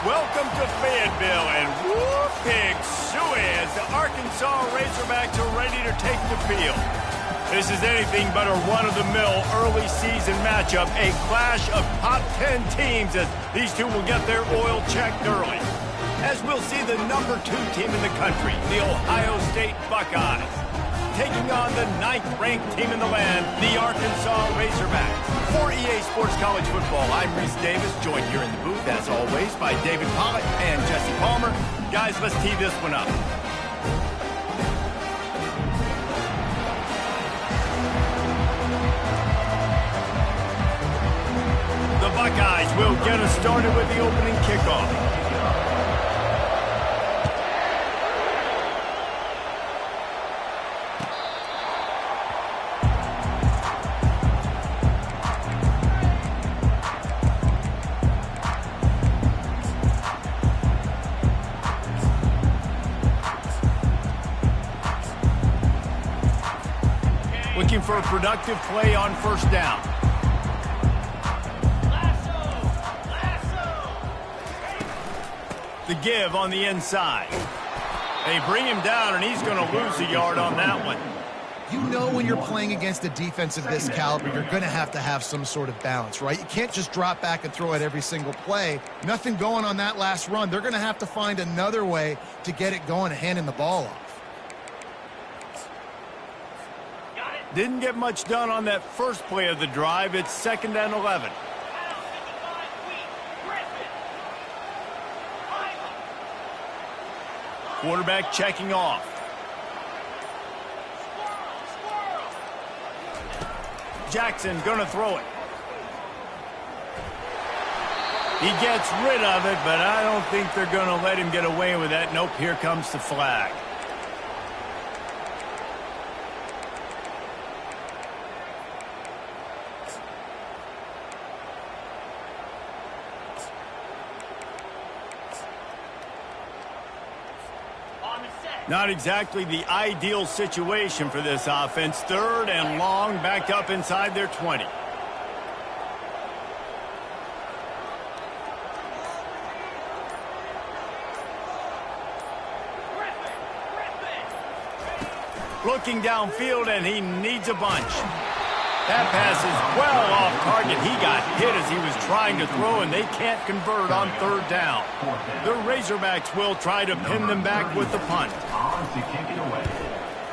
Welcome to Fayetteville, and whoop, pig suey as the Arkansas Razorbacks are ready to take the field. This is anything but a run-of-the-mill early season matchup, a clash of top 10 teams as these two will get their oil checked early. As we'll see the number 2 team in the country, the Ohio State Buckeyes, taking on the 9th-ranked team in the land, the Arkansas Razorbacks. For EA Sports College Football, I'm Reese Davis, joined here in the booth, as always, by David Pollock and Jesse Palmer. Guys, let's tee this one up. The Buckeyes will get us started with the opening kickoff. Looking for a productive play on first down. The give on the inside. They bring him down, and he's going to lose a yard on that one. You know when you're playing against a defense of this caliber, you're going to have some sort of balance, right? You can't just drop back and throw it every single play. Nothing going on that last run. They're going to have to find another way to get it going and handing the ball off. Didn't get much done on that first play of the drive. It's 2nd and 11. Quarterback checking off. Jackson gonna throw it. He gets rid of it, but I don't think they're gonna let him get away with that. Nope, here comes the flag. Not exactly the ideal situation for this offense. 3rd and long, backed up inside their 20. Looking downfield, and he needs a bunch. That pass is well off target. He got hit as he was trying to throw, and they can't convert on 3rd down. The Razorbacks will try to pin them back with the punt.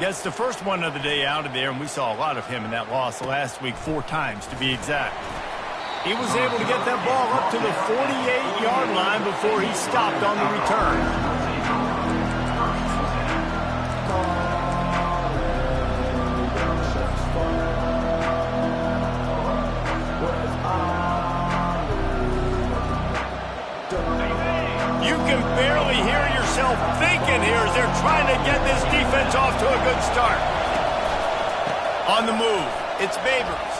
Gets the first one of the day out of there, and we saw a lot of him in that loss last week, 4 times to be exact. He was able to get that ball up to the 48-yard line before he stopped on the return. Barely hear yourself thinking here as they're trying to get this defense off to a good start. On the move, it's Babers.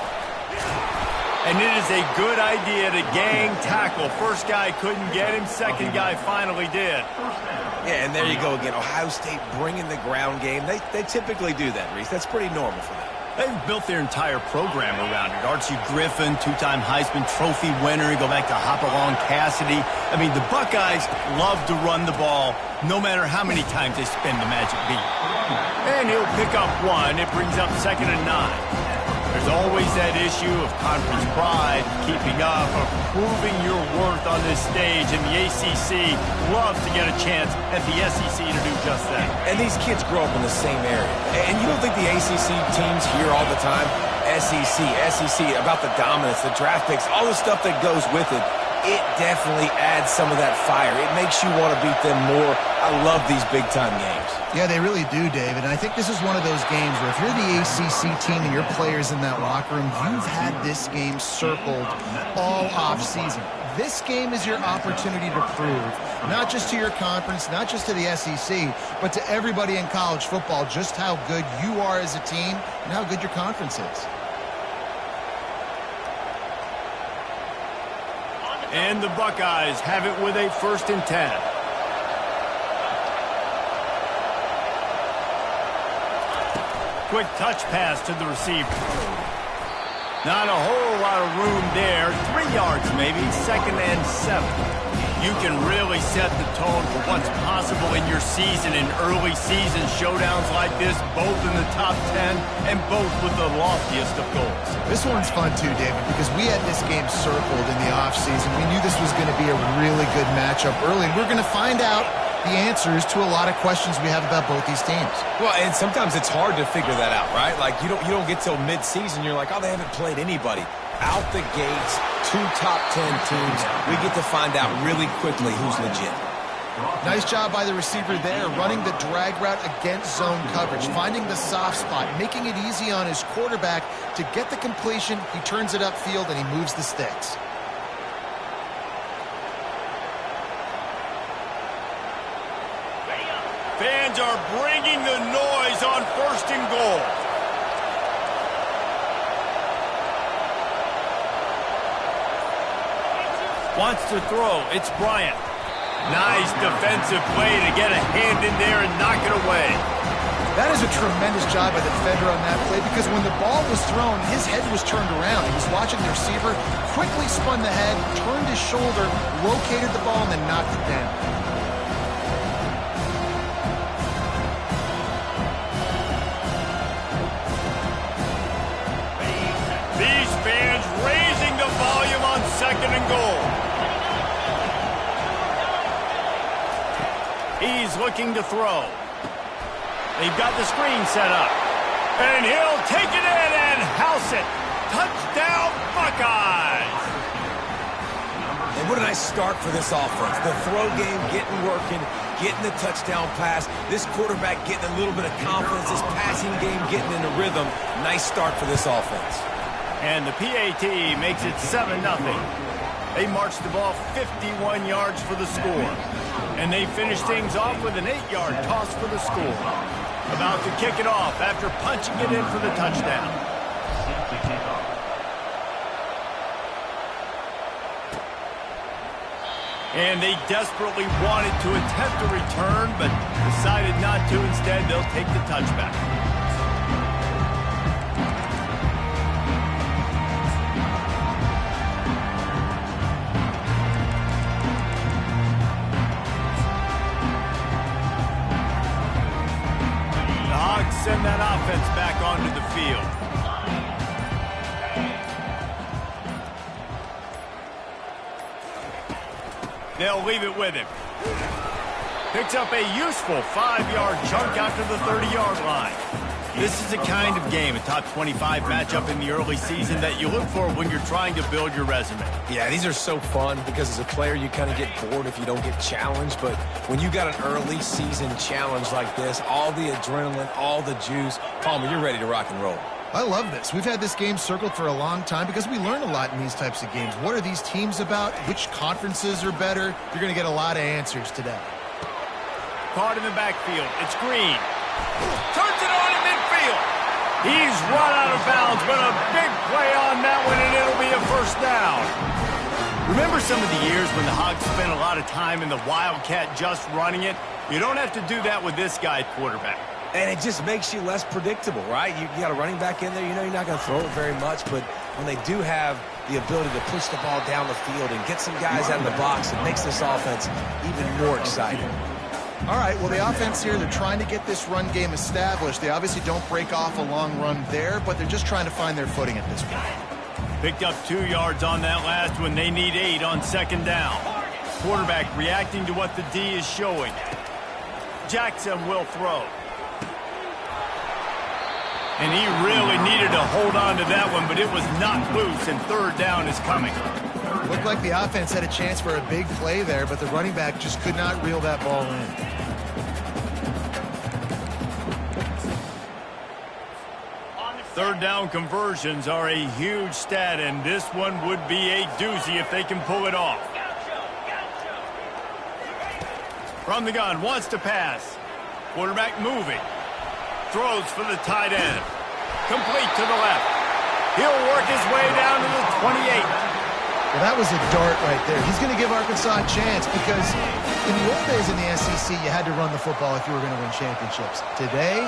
And it is a good idea to gang tackle. First guy couldn't get him, second guy finally did. Yeah, and there you go again. Ohio State bringing the ground game. They typically do that, Reese. That's pretty normal for them. They've built their entire program around it. Archie Griffin, 2-time Heisman Trophy winner. You go back to Hopalong Cassidy. I mean, the Buckeyes love to run the ball, no matter how many times they spin the magic beat. And he'll pick up 1. It brings up 2nd and 9. There's always that issue of conference pride, keeping up, of proving your worth on this stage, and the ACC loves to get a chance at the SEC to do just that. And these kids grow up in the same area. And you don't think the ACC teams hear all the time, SEC, about the dominance, the draft picks, all the stuff that goes with it. It definitely adds some of that fire. It makes you want to beat them more. I love these big-time games. Yeah, they really do, David. And I think this is one of those games where if you're the ACC team and your players in that locker room, you've had this game circled all off-season. This game is your opportunity to prove, not just to your conference, not just to the SEC, but to everybody in college football, just how good you are as a team and how good your conference is. And the Buckeyes have it with a 1st and 10. Quick touch pass to the receiver. Not a whole lot of room there. 3 yards maybe. 2nd and 7. You can really set the tone for what's possible in your season in early season showdowns like this, both in the top 10 and both with the loftiest of goals. This one's fun too, David, because we had this game circled in the offseason. We knew this was going to be a really good matchup early, and we're going to find out the answers to a lot of questions we have about both these teams. Well, and sometimes it's hard to figure that out, right? Like, you don't get till mid-season, you're like, oh, they haven't played anybody. Out the gates, 2 top 10 teams, we get to find out really quickly who's legit. Nice job by the receiver there, running the drag route against zone coverage, finding the soft spot, making it easy on his quarterback to get the completion. He turns it upfield, and he moves the sticks. Fans are bringing the noise on 1st and goal. Wants to throw. It's Bryant. Nice defensive play to get a hand in there and knock it away. That is a tremendous job by the defender on that play, because when the ball was thrown, his head was turned around. He was watching the receiver, quickly spun the head, turned his shoulder, located the ball, and then knocked it down. These fans raising the volume on 2nd and goal. He's looking to throw. They've got the screen set up. And he'll take it in and house it. Touchdown, Buckeyes! And what a nice start for this offense. The throw game getting working, getting the touchdown pass. This quarterback getting a little bit of confidence. This passing game getting in the rhythm. Nice start for this offense. And the PAT makes it 7-0. They march the ball 51 yards for the score. And they finish things off with an 8-yard toss for the score. About to kick it off after punching it in for the touchdown. And they desperately wanted to attempt a return, but decided not to. Instead, they'll take the touchback. Send that offense back onto the field. They'll leave it with him. Picks up a useful 5-yard chunk after the 30-yard line. This is the kind of game, a top 25 matchup in the early season, that you look for when you're trying to build your resume. Yeah, these are so fun because as a player, you kind of get bored if you don't get challenged. But when you got an early season challenge like this, all the adrenaline, all the juice, Palmer, you're ready to rock and roll. I love this. We've had this game circled for a long time because we learn a lot in these types of games. What are these teams about? Which conferences are better? You're going to get a lot of answers today. Caught in the backfield. It's Green. Turns it on in midfield. He's run out of bounds, but a big play on that one, and it'll be a 1st down. Remember some of the years when the Hogs spent a lot of time in the Wildcat just running it? You don't have to do that with this guy at quarterback. And it just makes you less predictable, right? You got a running back in there. You know you're not going to throw it very much, but when they do have the ability to push the ball down the field and get some guys out of the box, it makes this offense even more exciting. All right, well, the offense here, they're trying to get this run game established. They obviously don't break off a long run there, but they're just trying to find their footing at this point. Picked up 2 yards on that last one. They need 8 on 2nd down. Quarterback reacting to what the D is showing. Jackson will throw. And he really needed to hold on to that one, but it was not loose, and 3rd down is coming. Looked like the offense had a chance for a big play there, but the running back just could not reel that ball in. 3rd down conversions are a huge stat, and this one would be a doozy if they can pull it off. From the gun, wants to pass. Quarterback moving. Throws for the tight end. Complete to the left. He'll work his way down to the 28. Well, that was a dart right there. He's going to give Arkansas a chance because in the old days in the SEC, you had to run the football if you were going to win championships. Today,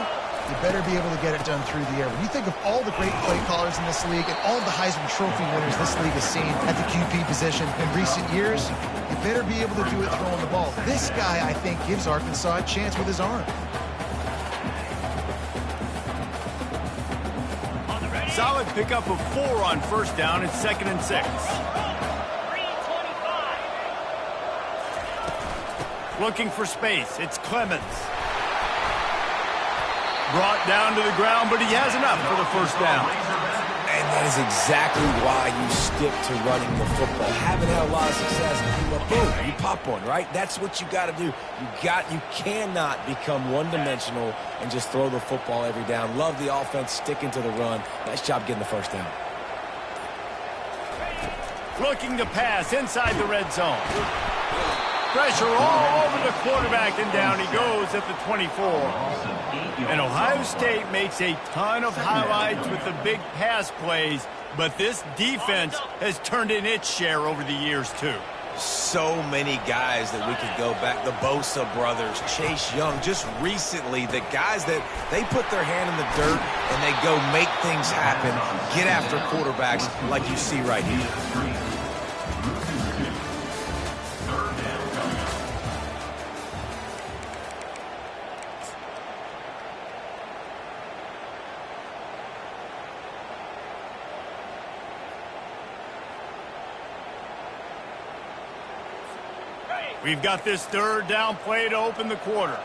you better be able to get it done through the air. When you think of all the great play callers in this league and all the Heisman Trophy winners this league has seen at the QB position in recent years, you better be able to do it throwing the ball. This guy, I think, gives Arkansas a chance with his arm. Solid pickup of 4 on first down and 2nd and 6. Looking for space. It's Clemens. Brought down to the ground, but he has enough for the first down. And that is exactly why you stick to running the football. Haven't had a lot of success, but boom, you pop one, right? That's what you got to do. You cannot become one-dimensional and just throw the football every down. Love the offense, sticking to the run. Nice job getting the first down. Looking to pass inside the red zone. Pressure all over the quarterback, and down he goes at the 24. And Ohio State makes a ton of highlights with the big pass plays, but this defense has turned in its share over the years, too. So many guys that we could go back. The Bosa brothers, Chase Young, just recently, the guys that they put their hand in the dirt and they go make things happen, get after quarterbacks like you see right here. We've got this 3rd down play to open the quarter.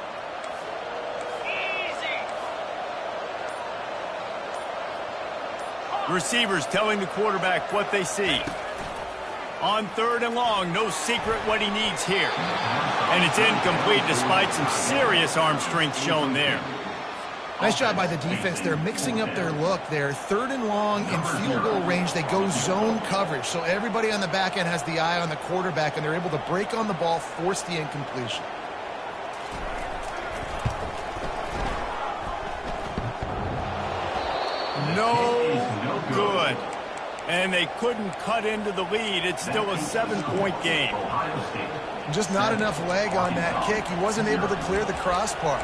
Receivers telling the quarterback what they see. On 3rd and long, no secret what he needs here. And it's incomplete despite some serious arm strength shown there. Nice job by the defense. They're mixing up their look. They're 3rd and long in field goal range. They go zone coverage. So everybody on the back end has the eye on the quarterback, and they're able to break on the ball, force the incompletion. No good. And they couldn't cut into the lead. It's still a 7-point game. Just not enough leg on that kick. He wasn't able to clear the crossbar.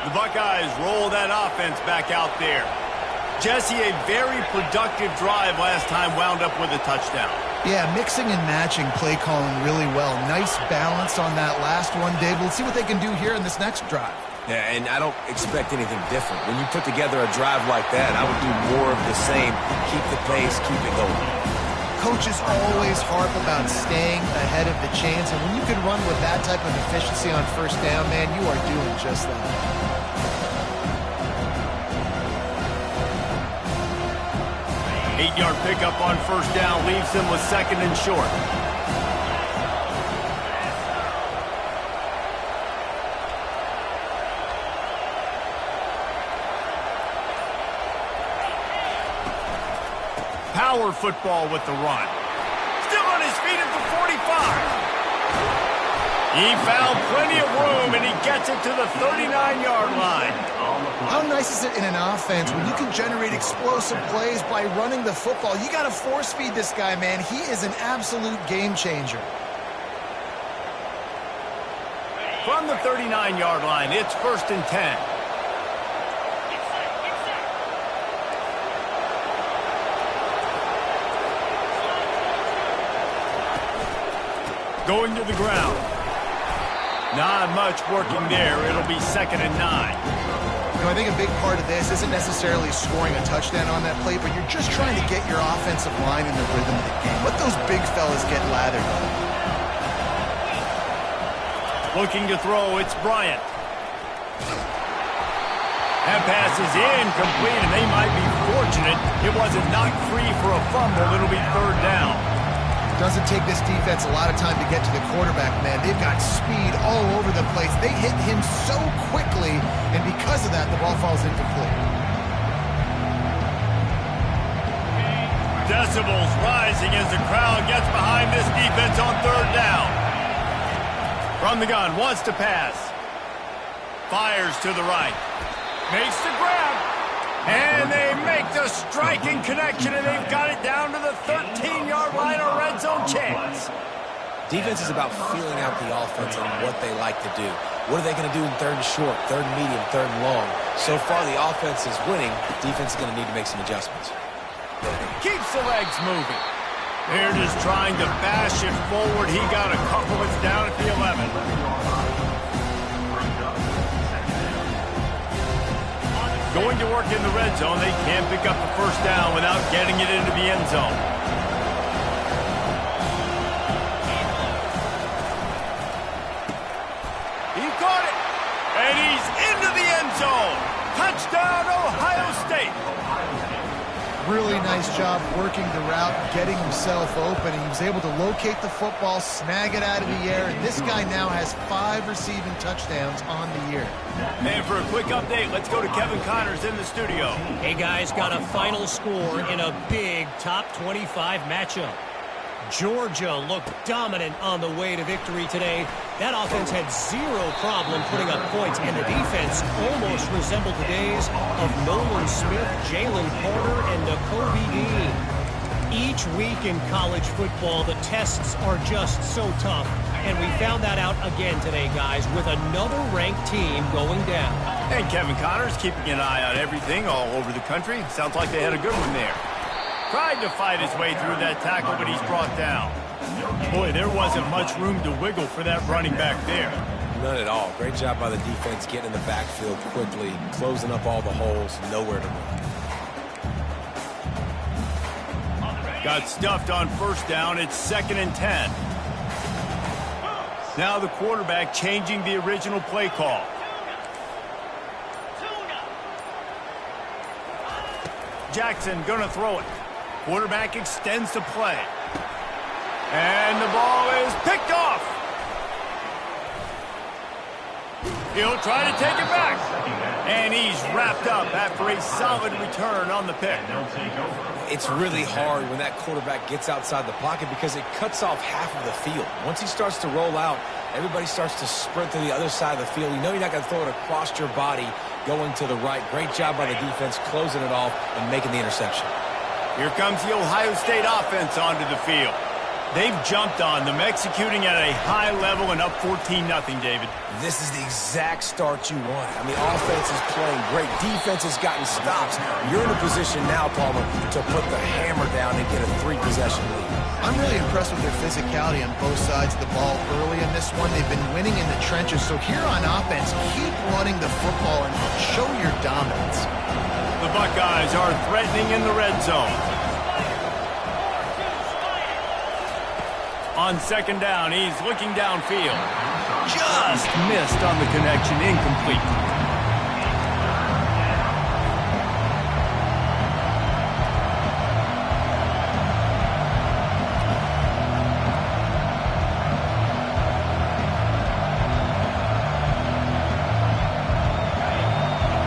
The Buckeyes roll that offense back out there. Jesse, a very productive drive last time, wound up with a touchdown. Yeah, mixing and matching play calling really well. Nice balance on that last one, Dave. Let's see what they can do here in this next drive. Yeah, and I don't expect anything different. When you put together a drive like that, I would do more of the same. Keep the pace, keep it going. Coaches always harp about staying ahead of the chains, and when you can run with that type of efficiency on first down, man, you are doing just that. 8-yard pickup on first down leaves them with 2nd and short. Power football with the run. Still on his feet at the 45. He found plenty of room, and he gets it to the 39-yard line. How nice is it in an offense when you can generate explosive plays by running the football? You got to force feed this guy, man. He is an absolute game changer. From the 39-yard line, it's 1st and 10. Going to the ground. Not much working there. It'll be 2nd and 9. You know, I think a big part of this isn't necessarily scoring a touchdown on that play, but you're just trying to get your offensive line in the rhythm of the game. Let those big fellas get lathered on. Looking to throw, it's Bryant. That pass is incomplete, and they might be fortunate it wasn't knocked free for a fumble. It'll be 3rd down. Doesn't take this defense a lot of time to get to the quarterback, man. They've got speed all over the place. They hit him so quickly, and because of that, the ball falls incomplete. Decibels rising as the crowd gets behind this defense on 3rd down. From the gun, wants to pass. Fires to the right. Makes the grab. And they make the striking connection, and they've got it down to the 13-yard line, a red zone chance. Defense is about feeling out the offense and what they like to do. What are they going to do in 3rd and short, 3rd and medium, 3rd and long? So far, the offense is winning. Defense is going to need to make some adjustments. Keeps the legs moving. They're just trying to bash it forward. He got a couple. It's down at the 11. Going to work in the red zone. They can't pick up the first down without getting it into the end zone. He caught it. And he's into the end zone. Touchdown, Ohio State. Really nice job working the route, getting himself open. He was able to locate the football, snag it out of the air, and this guy now has 5 receiving touchdowns on the year. And for a quick update, let's go to Kevin Connors in the studio. Hey, guys, got a final score in a big top 25 matchup. Georgia looked dominant on the way to victory today. That offense had zero problem putting up points, and the defense almost resembled the days of Nolan Smith, Jalen Carter, and Nakobe Dean. Each week in college football, the tests are just so tough, and we found that out again today, guys, with another ranked team going down. And Kevin Connors keeping an eye on everything all over the country. Sounds like they had a good one there. Tried to fight his way through that tackle, but he's brought down. Boy, there wasn't much room to wiggle for that running back there. None at all. Great job by the defense getting in the backfield quickly, closing up all the holes, nowhere to run. Got stuffed on first down. It's 2nd and 10. Now the quarterback changing the original play call. Jackson gonna throw it. Quarterback extends the play. And the ball is picked off. He'll try to take it back. And he's wrapped up after a solid return on the pick. It's really hard when that quarterback gets outside the pocket because it cuts off half of the field. Once he starts to roll out, everybody starts to sprint to the other side of the field. You know you're not going to throw it across your body going to the right. Great job by the defense closing it off and making the interception. Here comes the Ohio State offense onto the field. They've jumped on them, executing at a high level and up 14-0, David. This is the exact start you want. I mean, offense is playing great. Defense has gotten stops. You're in a position now, Palmer, to put the hammer down and get a 3-possession lead. I'm really impressed with their physicality on both sides of the ball early in this one. They've been winning in the trenches. So here on offense, keep running the football and show your dominance. The Buckeyes are threatening in the red zone. On 2nd down, he's looking downfield. Just missed on the connection, incomplete.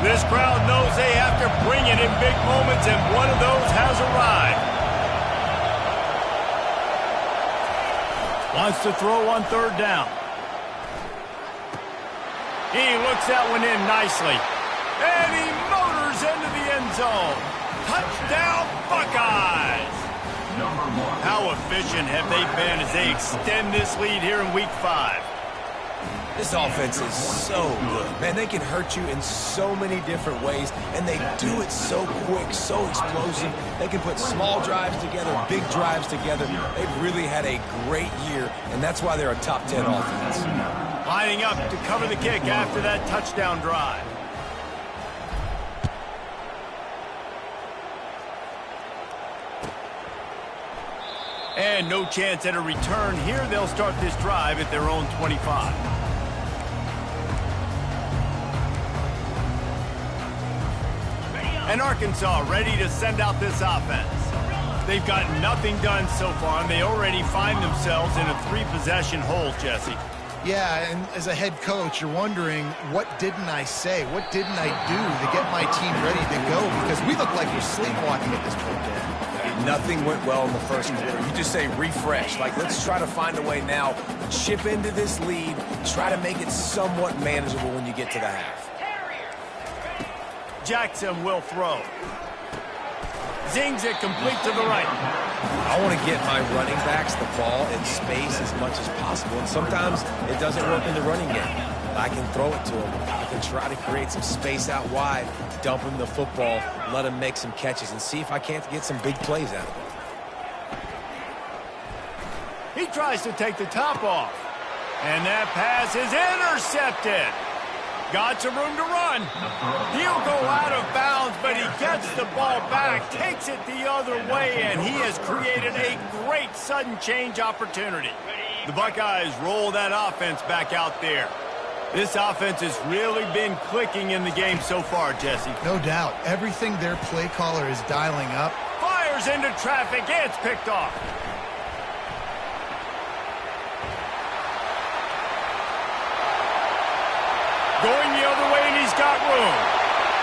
This crowd knows they have to bring it in big moments, and one of those has arrived. Wants to throw on 3rd down. He looks that one in nicely. And he motors into the end zone. Touchdown, Buckeyes! How efficient have they been as they extend this lead here in Week 5? This offense is so good. Man, they can hurt you in so many different ways, and they do it so quick, so explosive. They can put small drives together, big drives together. They've really had a great year, and that's why they're a top 10 offense. Lining up to cover the kick after that touchdown drive. And no chance at a return here. They'll start this drive at their own 25. And Arkansas ready to send out this offense. They've got nothing done so far, and they already find themselves in a 3-possession hole, Jesse. Yeah, and as a head coach, you're wondering, what didn't I say? What didn't I do to get my team ready to go? Because we look like we're sleepwalking at this point, Dan. Nothing went well in the first quarter. You just say refresh. Like, let's try to find a way now, chip into this lead, try to make it somewhat manageable when you get to the half. Jackson will throw. Zings it complete to the right. I want to get my running backs the ball in space as much as possible, and sometimes it doesn't work in the running game. I can throw it to him. I can try to create some space out wide, dump him the football, let him make some catches, and see if I can't get some big plays out of him. He tries to take the top off. And that pass is intercepted. Got some room to run. He'll go out of bounds, but he gets the ball back, takes it the other way, and he has created a great sudden change opportunity. The Buckeyes roll that offense back out there. This offense has really been clicking in the game so far, Jesse. No doubt. Everything their play caller is dialing up. Fires into traffic. It's picked off. Going the other way, and he's got room.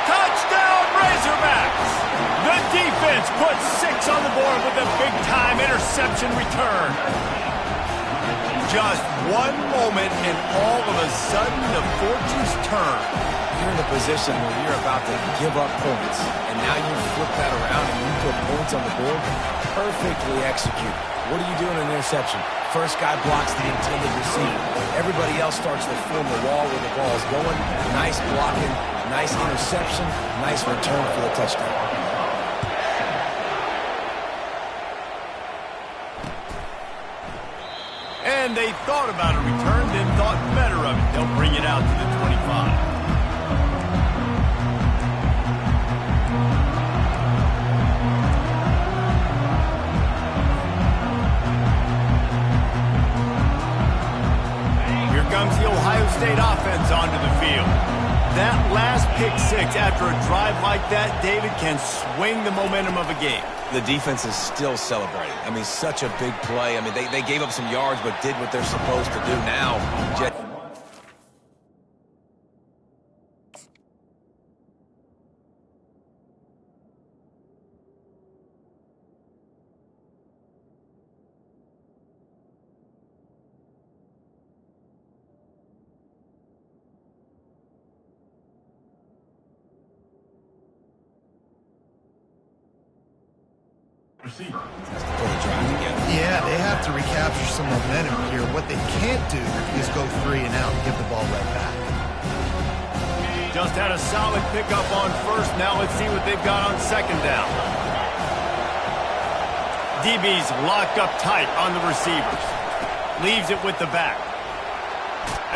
Touchdown, Razorbacks! The defense puts 6 on the board with a big-time interception return. Just one moment, and all of a sudden, the fortunes turn. You're in a position where you're about to give up points, and now you flip that around and you put points on the board. Perfectly executed. What do you do in an interception? First guy blocks the intended receiver. Everybody else starts to form the wall where the ball is going. Nice blocking, nice interception, nice return for the touchdown. And they thought about a return, then thought better of it. They'll bring it out to the 25. Comes the Ohio State offense onto the field. That last pick-6 after a drive like that, David, can swing the momentum of a game. The defense is still celebrating. I mean, such a big play. I mean, they gave up some yards but did what they're supposed to do now. Yeah, they have to recapture some momentum here. What they can't do is go 3 and out and give the ball right back. Just had a solid pickup on first. Now let's see what they've got on second down. DB's locked up tight on the receivers. Leaves it with the back.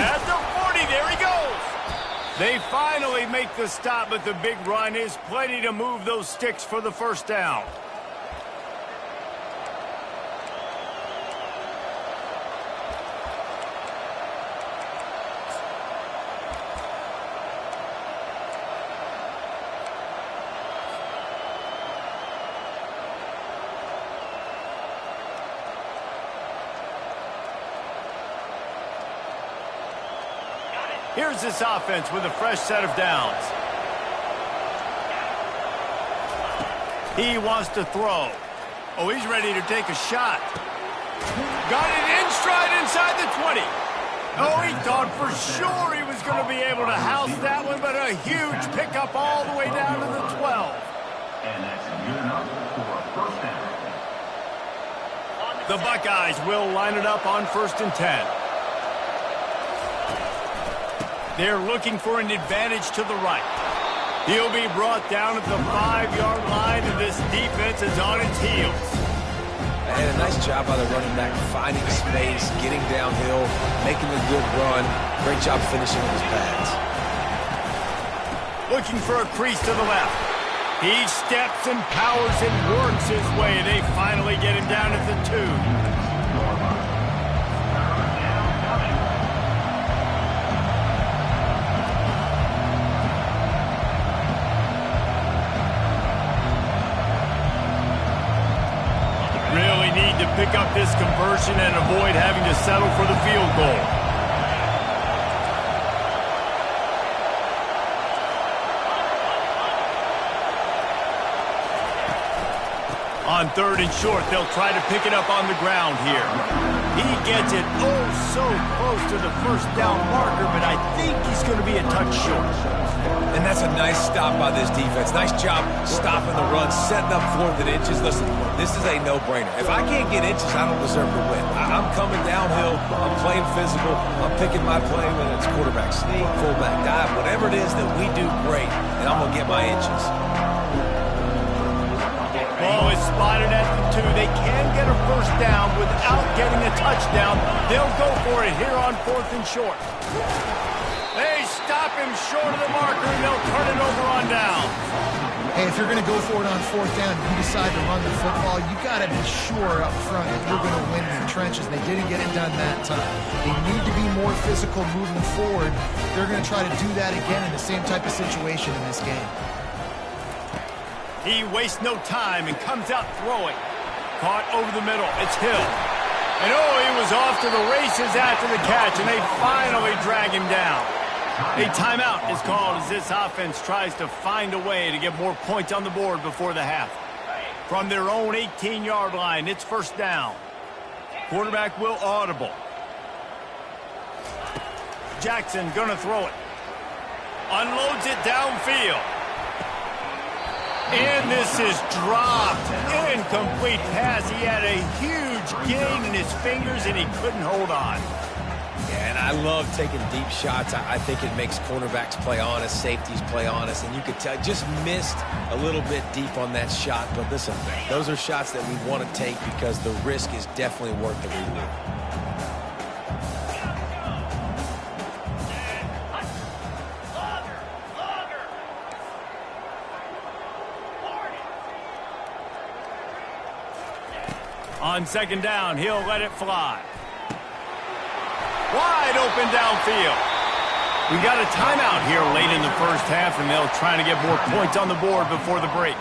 At the 40, there he goes. They finally make the stop, but the big run is plenty to move those sticks for the first down. Here's this offense with a fresh set of downs. He wants to throw. Oh, he's ready to take a shot. Got it in stride inside the 20. Oh, he thought for sure he was going to be able to house that one, but a huge pickup all the way down to the 12. And that's good enough for a first down. The Buckeyes will line it up on 1st and 10. They're looking for an advantage to the right. He'll be brought down at the 5-yard line, and this defense is on its heels. And a nice job by the running back, finding space, getting downhill, making a good run. Great job finishing with his pads. Looking for a crease to the left. He steps and powers and works his way. They finally get him down at the 2. To pick up this conversion and avoid having to settle for the field goal. On 3rd and short, they'll try to pick it up on the ground here. He gets it oh so close to the first down marker, but I think he's going to be a touch short. And that's a nice stop by this defense. Nice job stopping the run, setting up 4th and inches. Listen, This is a no-brainer. If I can't get inches, I don't deserve to win. I'm coming downhill. I'm playing physical. I'm picking my play, whether it's quarterback sneak, fullback dive, whatever it is that we do great, and I'm going to get my inches. Ball is spotted at the 2. They can get a first down without getting a touchdown. They'll go for it here on 4th and short. They stop him short of the marker, and they'll turn it over on down. Hey, if you're going to go for it on 4th down and you decide to run the football, you got to be sure up front that you're going to win in the trenches. They didn't get it done that time. They need to be more physical moving forward. They're going to try to do that again in the same type of situation in this game. He wastes no time and comes out throwing. Caught over the middle. It's Hill. And oh, he was off to the races after the catch, and they finally drag him down. A timeout is called as this offense tries to find a way to get more points on the board before the half. From their own 18-yard line, it's first down. Quarterback will audible. Jackson gonna throw it. Unloads it downfield. And this is dropped. Incomplete pass. He had a huge gain in his fingers, and he couldn't hold on. Yeah, and I love taking deep shots. I think it makes cornerbacks play honest, safeties play honest, and you could tell just missed a little bit deep on that shot. But listen, those are shots that we want to take because the risk is definitely worth the reward. On 2nd down, he'll let it fly. Wide open downfield. We got a timeout here late in the first half, and they'll try to get more points on the board before the break.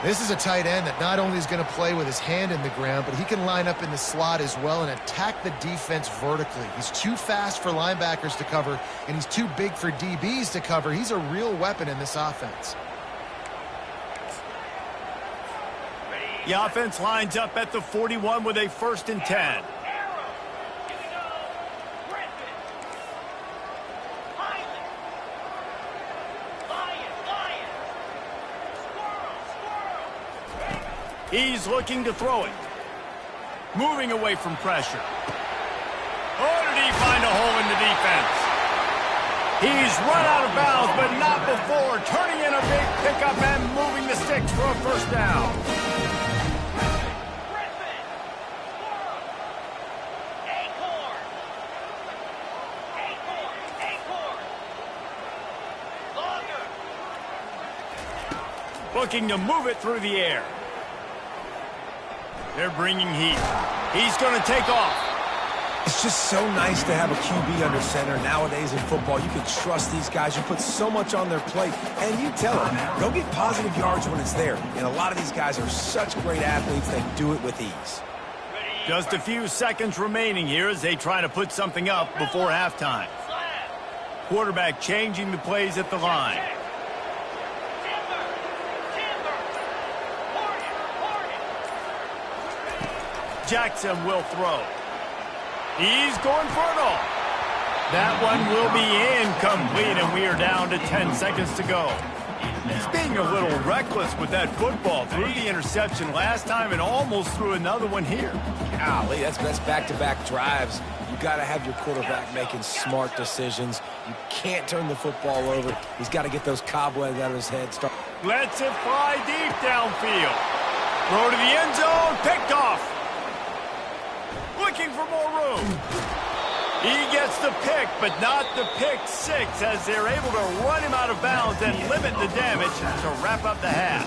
This is a tight end that not only is going to play with his hand in the ground, but he can line up in the slot as well and attack the defense vertically. He's too fast for linebackers to cover, and he's too big for DBs to cover. He's a real weapon in this offense. The offense lines up at the 41 with a 1st and 10. He's looking to throw it. Moving away from pressure. Oh, did he find a hole in the defense? He's run out of bounds, but not before. Turning in a big pickup and moving the sticks for a first down. Looking to move it through the air. They're bringing heat. He's going to take off. It's just so nice to have a QB under center. Nowadays in football, you can trust these guys. You put so much on their plate, and you tell them, go get positive yards when it's there. And a lot of these guys are such great athletes, they do it with ease. Just a few seconds remaining here as they try to put something up before halftime. Quarterback changing the plays at the line. Jackson will throw. He's going for it all. That one will be incomplete, and we are down to 10 seconds to go. He's being a little reckless with that football. Threw the interception last time and almost threw another one here. Golly, that's back-to-back drives. You got to have your quarterback making smart decisions. You can't turn the football over. He's got to get those cobwebs out of his head. Lets it fly deep downfield. Throw to the end zone. Picked off. Looking for more room. He gets the pick, but not the pick six, as they're able to run him out of bounds and limit the damage to wrap up the half.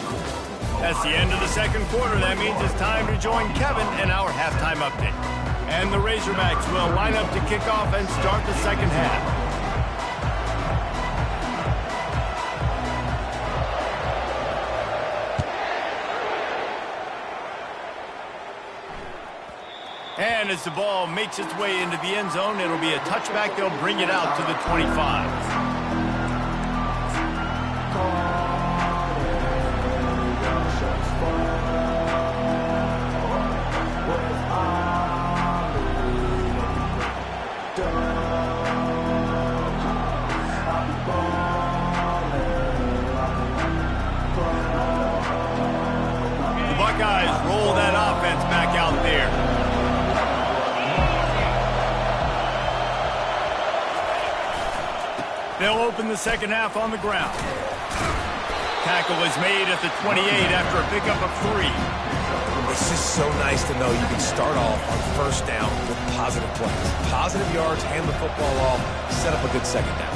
That's the end of the second quarter. That means it's time to join Kevin in our halftime update. And the Razorbacks will line up to kick off and start the second half. And as the ball makes its way into the end zone, it'll be a touchback. They'll bring it out to the 25. The Buckeyes roll that They'll open the second half on the ground. Tackle is made at the 28 after a pickup of 3. It's just so nice to know you can start off on first down with positive plays. Positive yards, hand the football off, set up a good second down.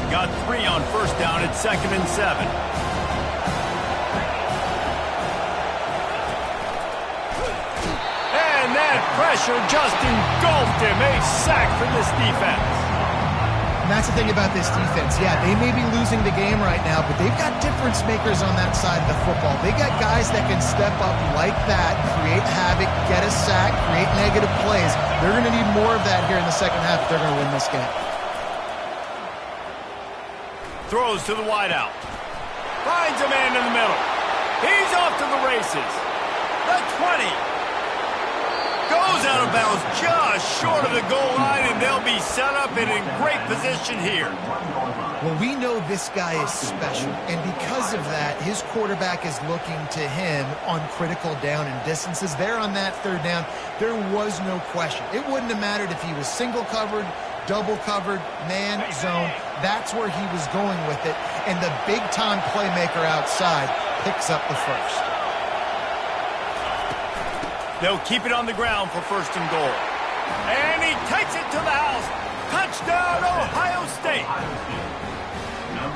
Got 3 on first down at 2nd and 7. And that pressure just engulfed him. A sack for this defense. And that's the thing about this defense. Yeah, they may be losing the game right now, but they've got difference makers on that side of the football. They got guys that can step up like that, create havoc, get a sack, create negative plays. They're going to need more of that here in the second half if they're going to win this game. Throws to the wideout. Finds a man in the middle. He's off to the races. The 20. Goes out of bounds just short of the goal line, and they'll be set up and in great position here. Well, we know this guy is special, and because of that, his quarterback is looking to him on critical down and distances. There on that third down, there was no question. It wouldn't have mattered if he was single covered, double covered, man, zone. That's where he was going with it, and the big-time playmaker outside picks up the first. They'll keep it on the ground for 1st and goal. And he takes it to the house. Touchdown, Ohio State.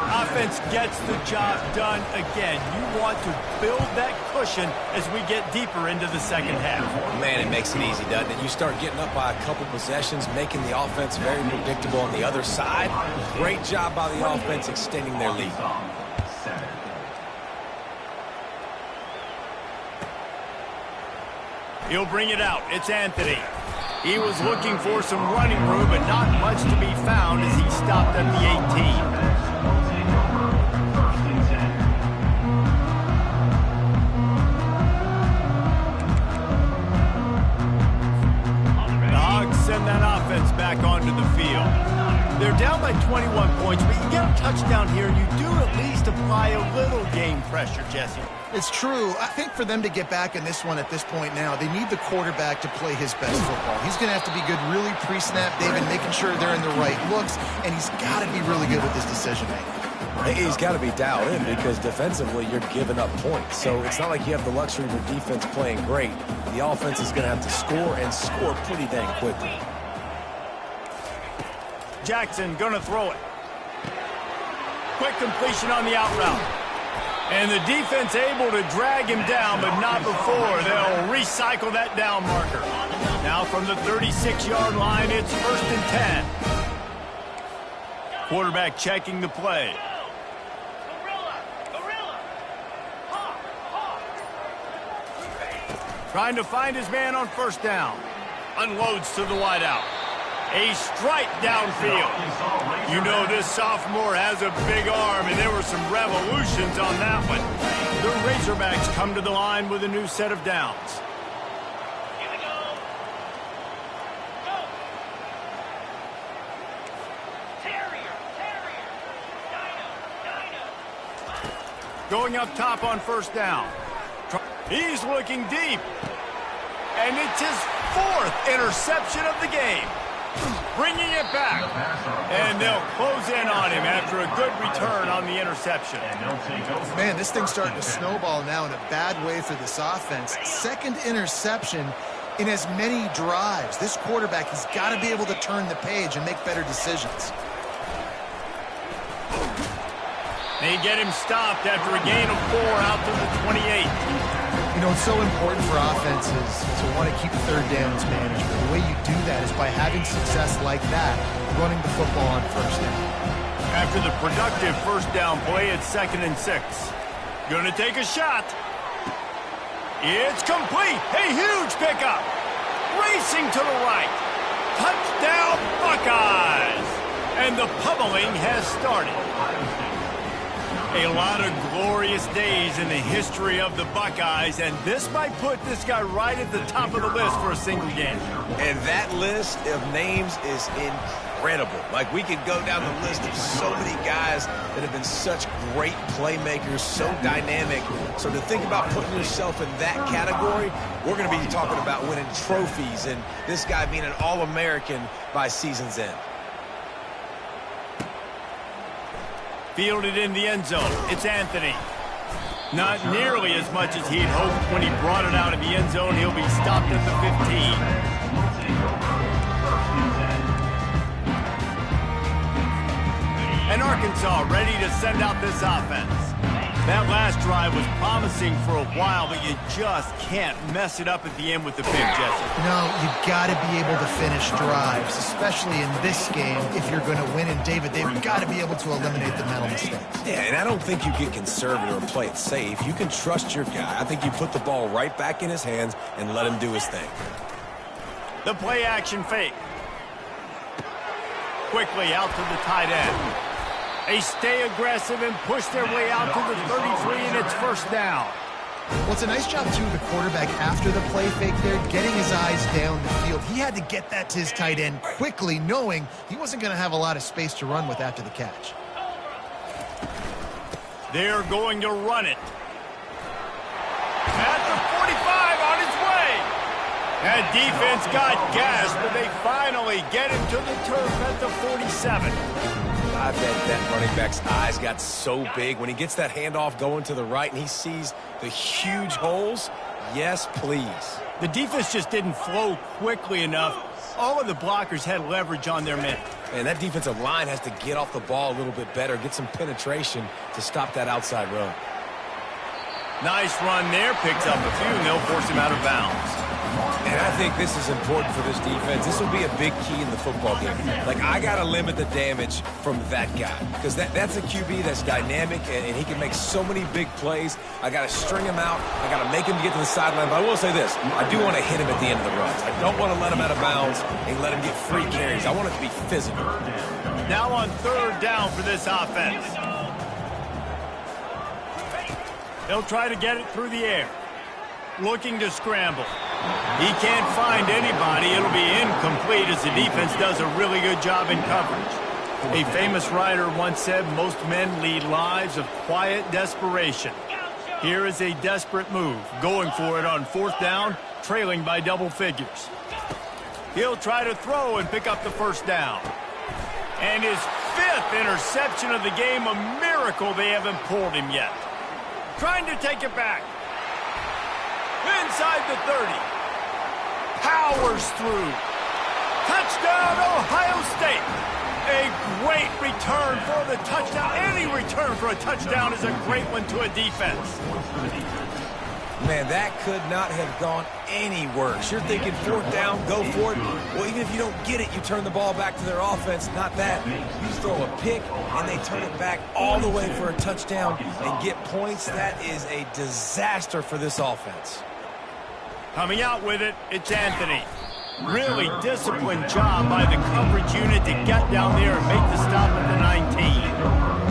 Offense gets the job done again. You want to build that cushion as we get deeper into the second half. Man, it makes it easy, doesn't it? You start getting up by a couple possessions, making the offense very predictable on the other side. Great job by the offense extending their lead. He'll bring it out. It's Anthony. He was looking for some running room, but not much to be found as he stopped at the 18. Send that offense back onto the field. They're down by 21 points, but you get a touchdown here, and you do at least apply a little game pressure, Jesse. It's true. I think for them to get back in this one at this point now, they need the quarterback to play his best football. He's going to have to be good really pre-snap, David, making sure they're in the right looks, and he's got to be really good with his decision-making. He's got to be dialed in because defensively you're giving up points. So it's not like you have the luxury of your defense playing great. The offense is going to have to score and score pretty dang quickly. Jackson going to throw it. Quick completion on the out route. And the defense able to drag him down, but not before. They'll recycle that down marker. Now from the 36-yard line, it's 1st and 10. Quarterback checking the play. Trying to find his man on 1st down. Unloads to the wideout. A strike downfield. You know this sophomore has a big arm, and there were some revolutions on that one. The Razorbacks come to the line with a new set of downs. Here we go. Go. Terrier. Dino. Going up top on 1st down. He's looking deep. And it's his 4th interception of the game. Bringing it back. And they'll close in on him after a good return on the interception. Man, this thing's starting to snowball now in a bad way for this offense. 2nd interception in as many drives. This quarterback has got to be able to turn the page and make better decisions. They get him stopped after a gain of 4 out to the 28. You know, it's so important for offenses to want to keep 3rd downs manageable. The way you do that is by having success like that, running the football on 1st down. After the productive 1st down play, it's 2nd and 6. Gonna take a shot. It's complete. A huge pickup. Racing to the right. Touchdown, Buckeyes. And the pummeling has started. A lot of glorious days in the history of the Buckeyes, and this might put this guy right at the top of the list for a single game. And that list of names is incredible. Like, we could go down the list of so many guys that have been such great playmakers, so dynamic. So to think about putting yourself in that category, we're going to be talking about winning trophies and this guy being an All-American by season's end. Fielded in the end zone. It's Anthony. Not nearly as much as he'd hoped when he brought it out of the end zone. He'll be stopped at the 15. And Arkansas ready to send out this offense. That last drive was promising for a while, but you just can't mess it up at the end with the pick, Jesse. No, you got to be able to finish drives, especially in this game if you're going to win. And, David, they've got to be able to eliminate the mental mistakes. Yeah, and I don't think you get conservative or play it safe. You can trust your guy. I think you put the ball right back in his hands and let him do his thing. The play action fake. Quickly out to the tight end. They stay aggressive and push their way out to the 33, and it's first down. Well, it's a nice job, too, of the quarterback after the play fake there, getting his eyes down the field. He had to get that to his tight end quickly, knowing he wasn't going to have a lot of space to run with after the catch. They're going to run it. At the 45, on his way. That defense got gassed, but they finally get him to the turf at the 47. I bet that running back's eyes got so big when he gets that handoff going to the right and he sees the huge holes. Yes, please. The defense just didn't flow quickly enough. All of the blockers had leverage on their men. And that defensive line has to get off the ball a little bit better, get some penetration to stop that outside run. Nice run there, picks up a few, and they'll force him out of bounds. And I think this is important for this defense. This will be a big key in the football game. Like, I got to limit the damage from that guy because that's a QB that's dynamic, and he can make so many big plays. I got to string him out. I got to make him get to the sideline. But I will say this. I do want to hit him at the end of the runs. I don't want to let him out of bounds and let him get free carries. I want it to be physical. Now on third down for this offense. They'll try to get it through the air. Looking to scramble. He can't find anybody. It'll be incomplete as the defense does a really good job in coverage. A famous writer once said, most men lead lives of quiet desperation. Here is a desperate move. Going for it on fourth down, trailing by double figures. He'll try to throw and pick up the first down. And his fifth interception of the game, a miracle they haven't pulled him yet. Trying to take it back. Inside the 30. Powers through. Touchdown, Ohio State. A great return for the touchdown. Any return for a touchdown is a great one to a defense. Man, that could not have gone any worse. You're thinking fourth down, go for it. Well, even if you don't get it, you turn the ball back to their offense. Not that. You throw a pick, and they turn it back all the way for a touchdown and get points. That is a disaster for this offense. Coming out with it, it's Anthony. Really disciplined job by the coverage unit to get down there and make the stop at the 19.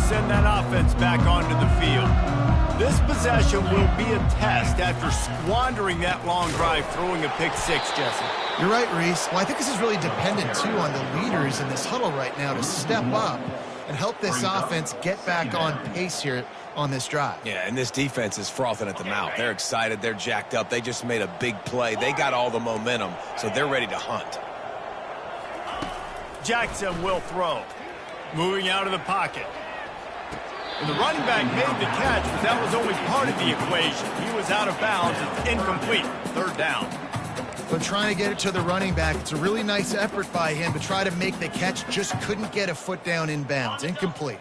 Send that offense back onto the field. This possession will be a test after squandering that long drive, throwing a pick six, Jesse. You're right, Reese. Well, I think this is really dependent, too, on the leaders in this huddle right now to step up and help this offense get back on pace here on this drive. Yeah, and this defense is frothing at the mouth. They're excited. They're jacked up. They just made a big play. They got all the momentum, so they're ready to hunt. Jackson will throw. Moving out of the pocket. And the running back made the catch, but that was only part of the equation. He was out of bounds. It's incomplete. Third down. But trying to get it to the running back, it's a really nice effort by him to try to make the catch. Just couldn't get a foot down in bounds. Incomplete.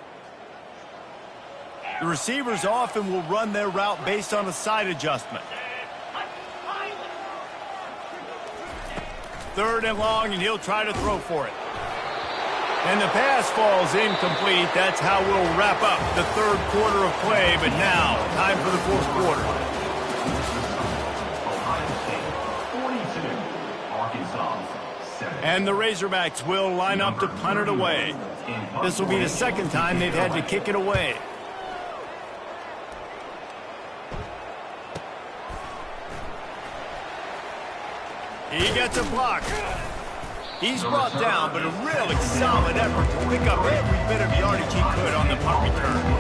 The receivers often will run their route based on a side adjustment. Third and long, and he'll try to throw for it. And the pass falls incomplete. That's how we'll wrap up the third quarter of play. But now, time for the fourth quarter. And the Razorbacks will line up to punt it away. This will be the second time they've had to kick it away. He gets a block. He's brought down, but a really solid effort to pick up every bit of yardage he could on the punt return.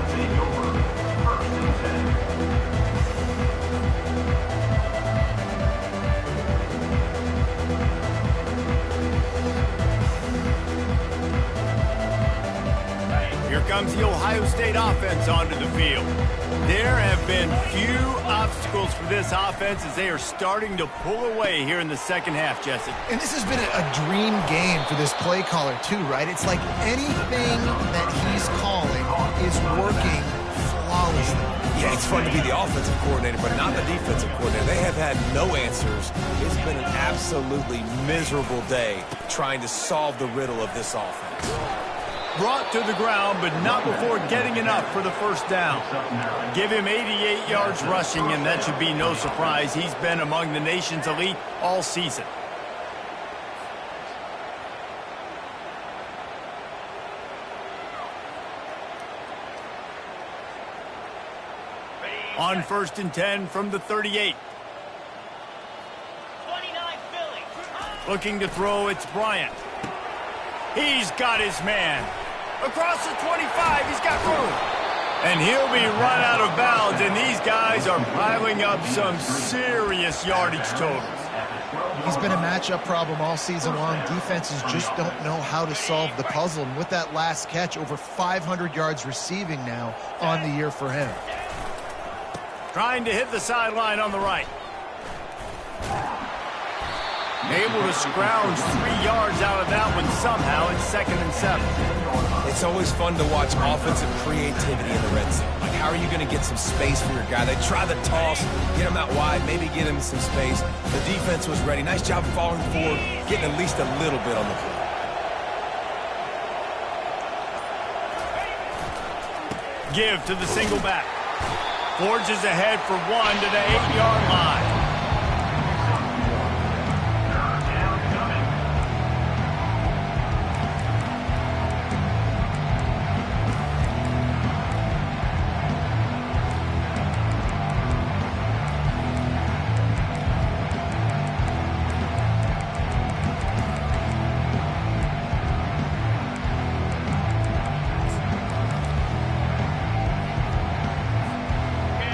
Here comes the Ohio State offense onto the field. There have been few obstacles for this offense as they are starting to pull away here in the second half, Jesse. And this has been a dream game for this play caller too, right? It's like anything that he's calling is working flawlessly. Yeah, it's fun to be the offensive coordinator, but not the defensive coordinator. They have had no answers. It's been an absolutely miserable day trying to solve the riddle of this offense. Brought to the ground, but not before getting enough for the first down. Give him 88 yards rushing, and that should be no surprise. He's been among the nation's elite all season. On 1st and 10 from the 38. 29 Philly. Looking to throw, it's Bryant. He's got his man. Across the 25, he's got room. And he'll be run out of bounds, and these guys are piling up some serious yardage totals. He's been a matchup problem all season long. Defenses just don't know how to solve the puzzle. And with that last catch, over 500 yards receiving now on the year for him. Trying to hit the sideline on the right. Able to scrounge 3 yards out of that one somehow. It's 2nd and 7. It's always fun to watch offensive creativity in the red zone. Like, how are you going to get some space for your guy? They try the toss, get him out wide, maybe get him some space. The defense was ready. Nice job following forward, getting at least a little bit on the play. Give to the single back. Forges ahead for one to the 8-yard line.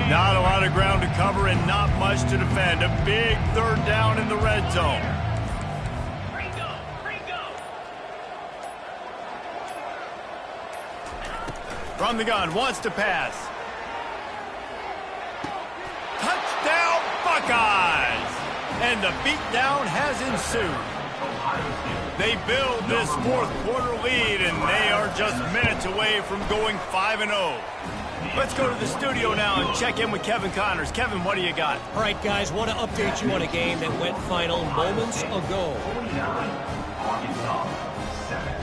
Not a lot of ground to cover and not much to defend. A big 3rd down in the red zone. From the gun, wants to pass. Touchdown, Buckeyes! And the beatdown has ensued. They build this 4th quarter lead, and they are just minutes away from going 5-0. Let's go to the studio now and check in with Kevin Connors. Kevin, what do you got? All right, guys, want to update you on a game that went final moments ago. Arkansas 7.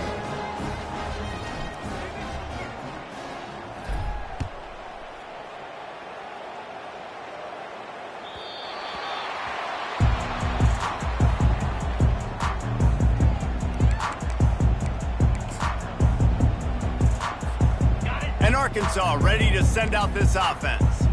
And Arkansas ready to send out this offense.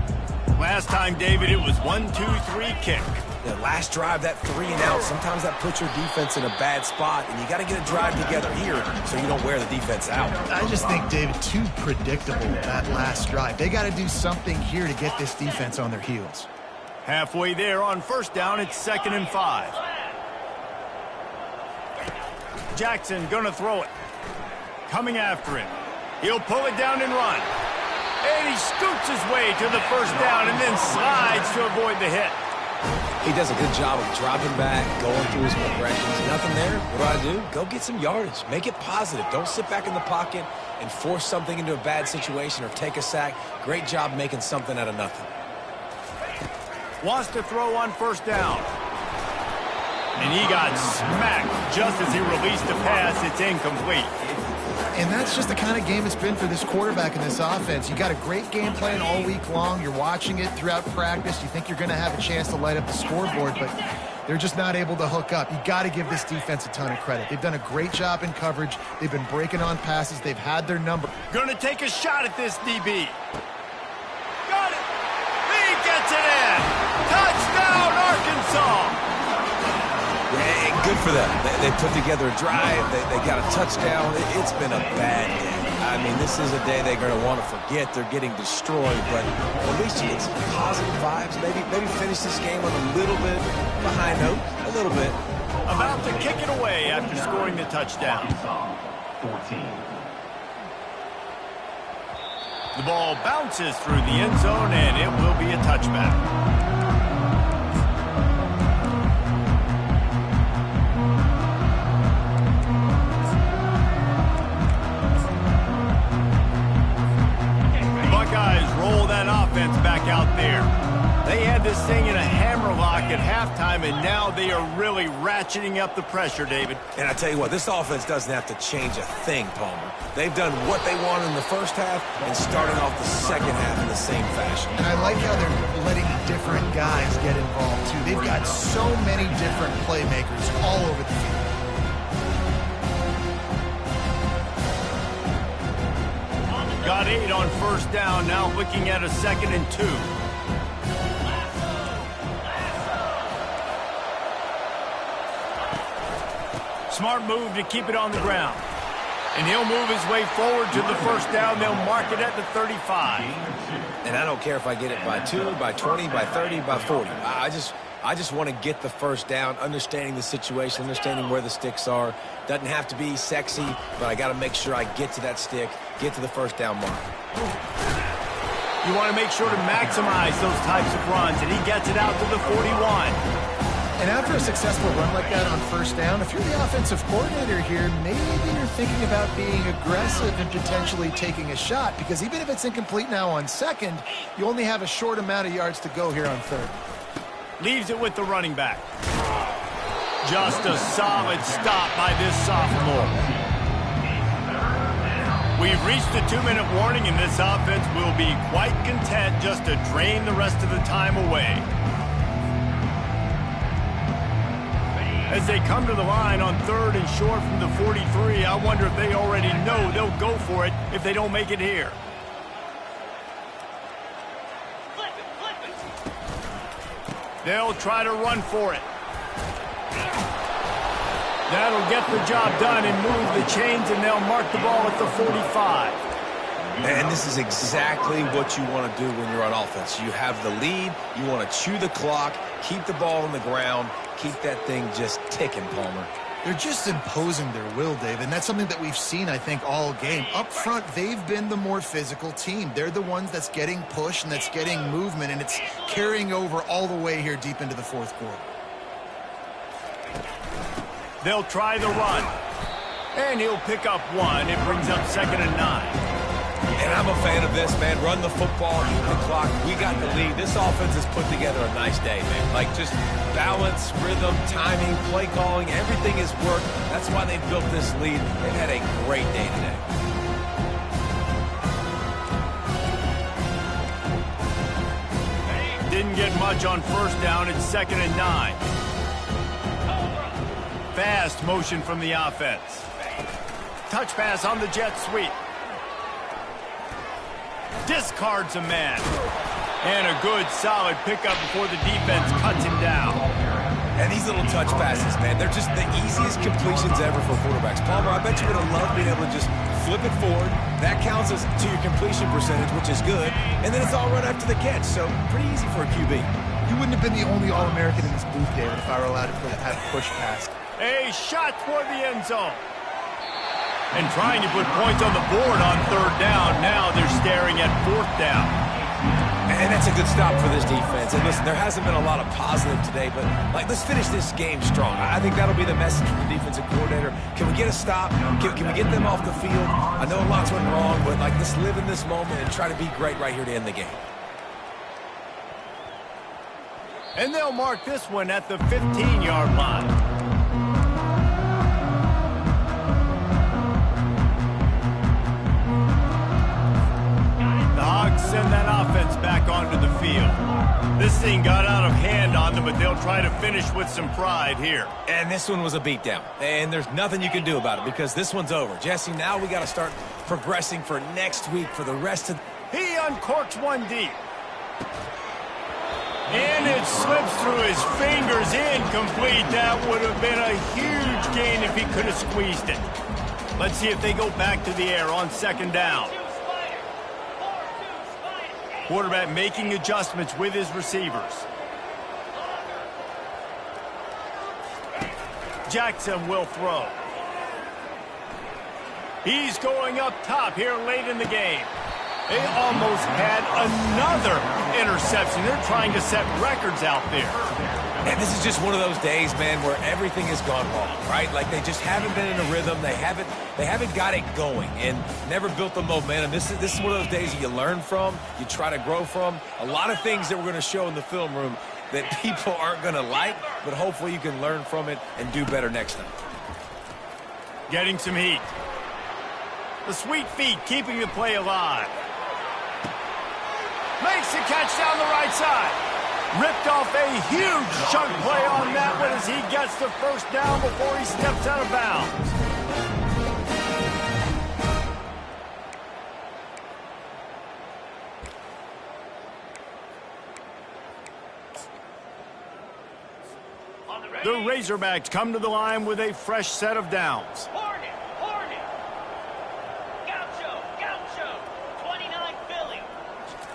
Last time, David, it was 1-2-3 kick. The last drive, that 3 and out, sometimes that puts your defense in a bad spot, and you got to get a drive together here so you don't wear the defense out. I just think, David, too predictable that last drive. They got to do something here to get this defense on their heels. Halfway there on 1st down, it's 2nd and 5. Jackson gonna throw it. Coming after him. He'll pull it down and run. And he scoots his way to the 1st down and then slides to avoid the hit. He does a good job of dropping back, going through his progressions. Nothing there. What do? Go get some yardage. Make it positive. Don't sit back in the pocket and force something into a bad situation or take a sack. Great job making something out of nothing. Wants to throw on 1st down. And he got smacked just as he released the pass. It's incomplete. And that's just the kind of game it's been for this quarterback in this offense. You got a great game plan all week long. You're watching it throughout practice. You think you're going to have a chance to light up the scoreboard, but They're just not able to hook up. You got to give this defense a ton of credit. They've done a great job in coverage. They've been breaking on passes. They've had their number. Gonna take a shot at this DB. Got it. He gets it in. Touchdown, Arkansas. Yeah, good for them. They put together a drive. They got a touchdown. It's been a bad day. I mean, this is a day they're going to want to forget. They're getting destroyed, but at least you get some positive vibes. Maybe finish this game on a little bit behind note, a little bit. About to kick it away after scoring the touchdown. 14. The ball bounces through the end zone, and it will be a touchback. Roll that offense back out there. They had this thing in a hammerlock at halftime, and now they are really ratcheting up the pressure, David. And I tell you what, this offense doesn't have to change a thing, Palmer. They've done what they wanted in the first half and starting off the second half in the same fashion. And I like how they're letting different guys get involved, too. They've got so many different playmakers all over the field. Got 8 on first down, now looking at a 2nd and 2. Smart move to keep it on the ground. And he'll move his way forward to the first down. They'll mark it at the 35. And I don't care if I get it by 2, by 20, by 30, by 40. I just want to get the first down, understanding the situation, understanding where the sticks are. Doesn't have to be sexy, but I got to make sure I get to that stick, get to the first down mark. You want to make sure to maximize those types of runs, and he gets it out to the 41. And after a successful run like that on first down, if you're the offensive coordinator here, maybe you're thinking about being aggressive and potentially taking a shot, because even if it's incomplete now on second, you only have a short amount of yards to go here on third. Leaves it with the running back. Just a solid stop by this sophomore. We've reached the 2-minute warning, and this offense will be quite content just to drain the rest of the time away. As they come to the line on 3rd and short from the 43, I wonder if they already know they'll go for it if they don't make it here. They'll try to run for it. That'll get the job done and move the chains, and they'll mark the ball at the 45. And this is exactly what you want to do when you're on offense. You have the lead. You want to chew the clock, keep the ball on the ground, keep that thing just ticking, Palmer. They're just imposing their will, Dave, and that's something that we've seen, I think, all game. Up front, they've been the more physical team. They're the ones that's getting pushed and that's getting movement, and it's carrying over all the way here deep into the fourth quarter. They'll try the run. And he'll pick up 1. It brings up 2nd and 9. And I'm a fan of this, man. Run the football, eat the clock. We got the lead. This offense has put together a nice day, man. Like, just balance, rhythm, timing, play calling, everything has worked. That's why they've built this lead. They've had a great day today. Didn't get much on first down. It's 2nd and 9. Fast motion from the offense. Touch pass on the jet sweep. Discards a man. And a good, solid pickup before the defense cuts him down. And these little touch passes, man, they're just the easiest completions ever for quarterbacks. Palmer, I bet you would have loved being able to just flip it forward. That counts as to your completion percentage, which is good. And then it's all right after the catch, so pretty easy for a QB. You wouldn't have been the only All-American in this booth, David, if I were allowed to have push pass. A shot toward the end zone. And trying to put points on the board on 3rd down. Now they're staring at 4th down. And that's a good stop for this defense. And listen, there hasn't been a lot of positive today, but let's finish this game strong. I think that'll be the message from the defensive coordinator. Can we get a stop? Can we get them off the field? I know lots went wrong, but let's live in this moment and try to be great right here to end the game. And they'll mark this one at the 15-yard line. The Hogs send that offense back onto the field. This thing got out of hand on them, but they'll try to finish with some pride here. And this one was a beatdown. And there's nothing you can do about it because this one's over. Jesse, now we got to start progressing for next week for the rest of... He uncorks one deep. And it slips through his fingers, incomplete. That would have been a huge gain if he could have squeezed it. Let's see if they go back to the air on second down. Quarterback making adjustments with his receivers. Jackson will throw. He's going up top here late in the game. They almost had another interception. They're trying to set records out there. And this is just one of those days, man, where everything has gone wrong, right? Like they just haven't been in a rhythm. They haven't got it going and never built the momentum. This is one of those days you learn from, you try to grow from. A lot of things that we're going to show in the film room that people aren't going to like, but hopefully you can learn from it and do better next time. Getting some heat. The sweet feet keeping the play alive. Makes the catch down the right side. Ripped off a huge chunk play on that one as he gets the first down before he steps out of bounds. The Razorbacks come to the line with a fresh set of downs. Hornet. Gaucho. 29 Philly.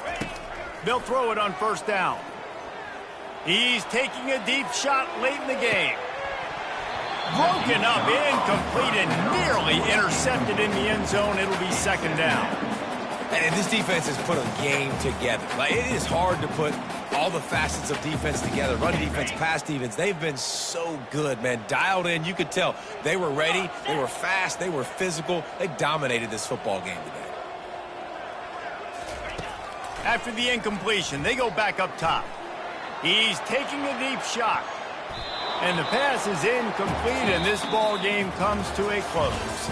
Ready. They'll throw it on first down. He's taking a deep shot late in the game. Broken up, incomplete, and nearly intercepted in the end zone. It'll be second down. And this defense has put a game together. Like, it is hard to put all the facets of defense together. Run defense, pass defense. They've been so good, man. Dialed in. You could tell they were ready. They were fast. They were physical. They dominated this football game today. After the incompletion, they go back up top. He's taking a deep shot. And the pass is incomplete, and this ball game comes to a close.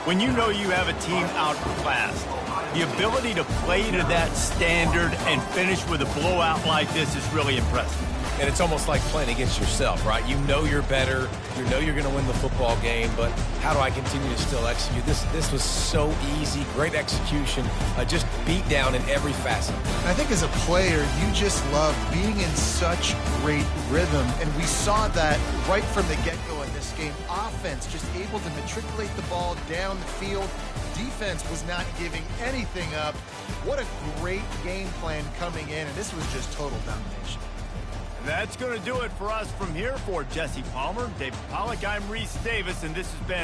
When you know you have a team outclassed, the ability to play to that standard and finish with a blowout like this is really impressive. And it's almost like playing against yourself, right? You know you're better. You know you're going to win the football game, but how do I continue to still execute? This was so easy. Great execution. Just beat down in every facet. And I think as a player, you just love being in such great rhythm. And we saw that right from the get-go in this game. Offense just able to matriculate the ball down the field. Defense was not giving anything up. What a great game plan coming in, and this was just total domination. That's going to do it for us from here. For Jesse Palmer, David Pollack, I'm Reese Davis, and this has been